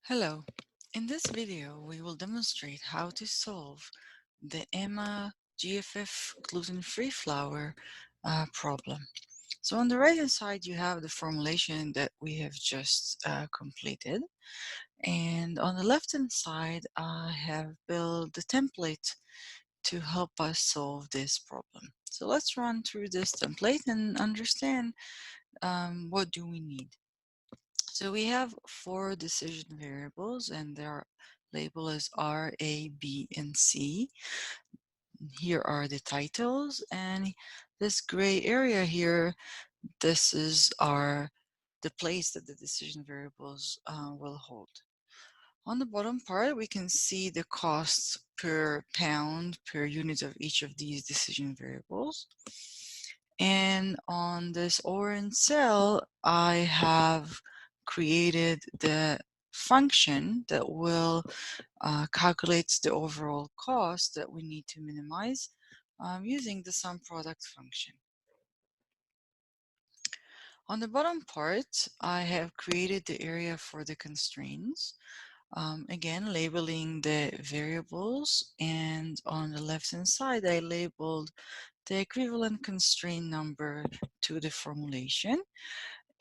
Hello. In this video, we will demonstrate how to solve the EMA GFF gluten-free flour problem. So on the right-hand side, you have the formulation that we have just completed. And on the left-hand side, I have built the template to help us solve this problem. So let's run through this template and understand what do we need. So we have 4 decision variables and they are labeled as R, A, B, and C. Here are the titles, and this gray area here, this is the place that the decision variables will hold. On the bottom part, we can see the costs per pound per unit of each of these decision variables. And on this orange cell, I have created the function that will calculate the overall cost that we need to minimize using the sum product function. On the bottom part, I have created the area for the constraints. Again, labeling the variables, and on the left-hand side, I labeled the equivalent constraint number to the formulation,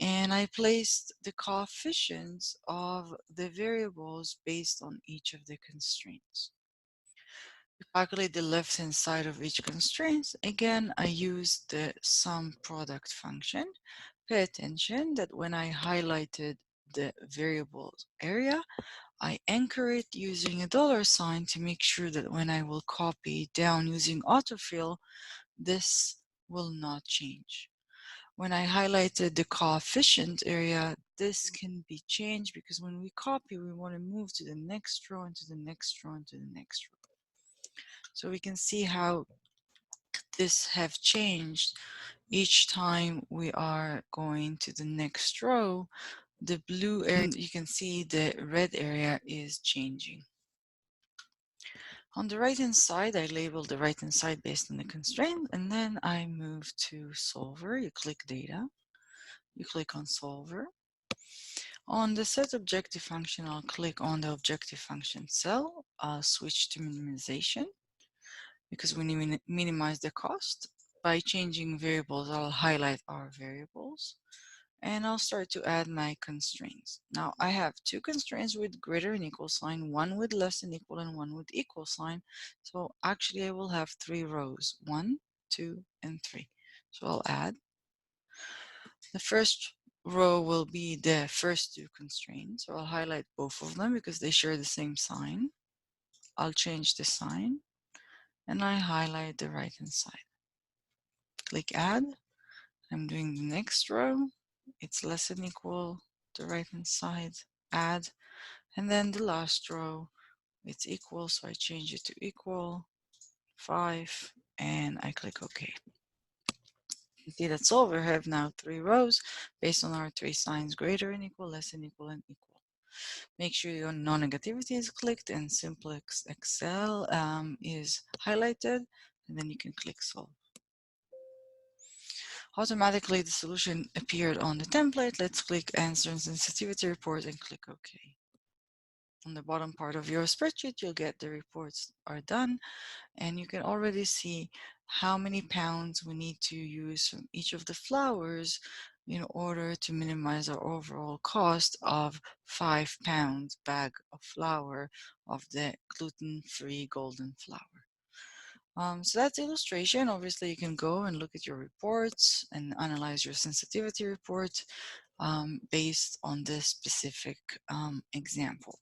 and I placed the coefficients of the variables based on each of the constraints. To calculate the left-hand side of each constraint, again, I used the sum product function. Pay attention that when I highlighted the variables area, I anchor it using a $sign to make sure that when I will copy down using autofill, this will not change. When I highlighted the coefficient area, this can be changed because when we copy, we want to move to the next row and to the next row and to the next row. So we can see how this have changed each time we are going to the next row. The blue area, you can see the red area is changing. On the right hand side, I labeled the right hand side based on the constraint, and then I move to solver. You click data, you click on solver. On the set objective function, I'll click on the objective function cell. I'll switch to minimization because we need to minimize the cost. By changing variables, I'll highlight our variables, and I'll start to add my constraints. Now I have 2 constraints with greater than equal sign, one with less than equal, and one with equal sign. So actually I will have 3 rows, 1, 2, and 3. So I'll add. The first row will be the first 2 constraints. So I'll highlight both of them because they share the same sign. I'll change the sign, and I highlight the right hand side. Click add. I'm doing the next row. It's less than equal, the right hand side, add. And then the last row, it's equal, so I change it to equal, 5, and I click OK. You see that solver have now 3 rows based on our 3 signs: greater than equal, less than equal, and equal. Make sure your non-negativity is clicked and simplex Excel is highlighted, and then you can click solve. Automatically the solution appeared on the template. Let's click answer and sensitivity report and click OK. On the bottom part of your spreadsheet, you'll get the reports are done, and you can already see how many pounds we need to use from each of the flours in order to minimize our overall cost of 5 pounds bag of flour of the gluten-free golden flour. So that's the illustration. Obviously, you can go and look at your reports and analyze your sensitivity report based on this specific example.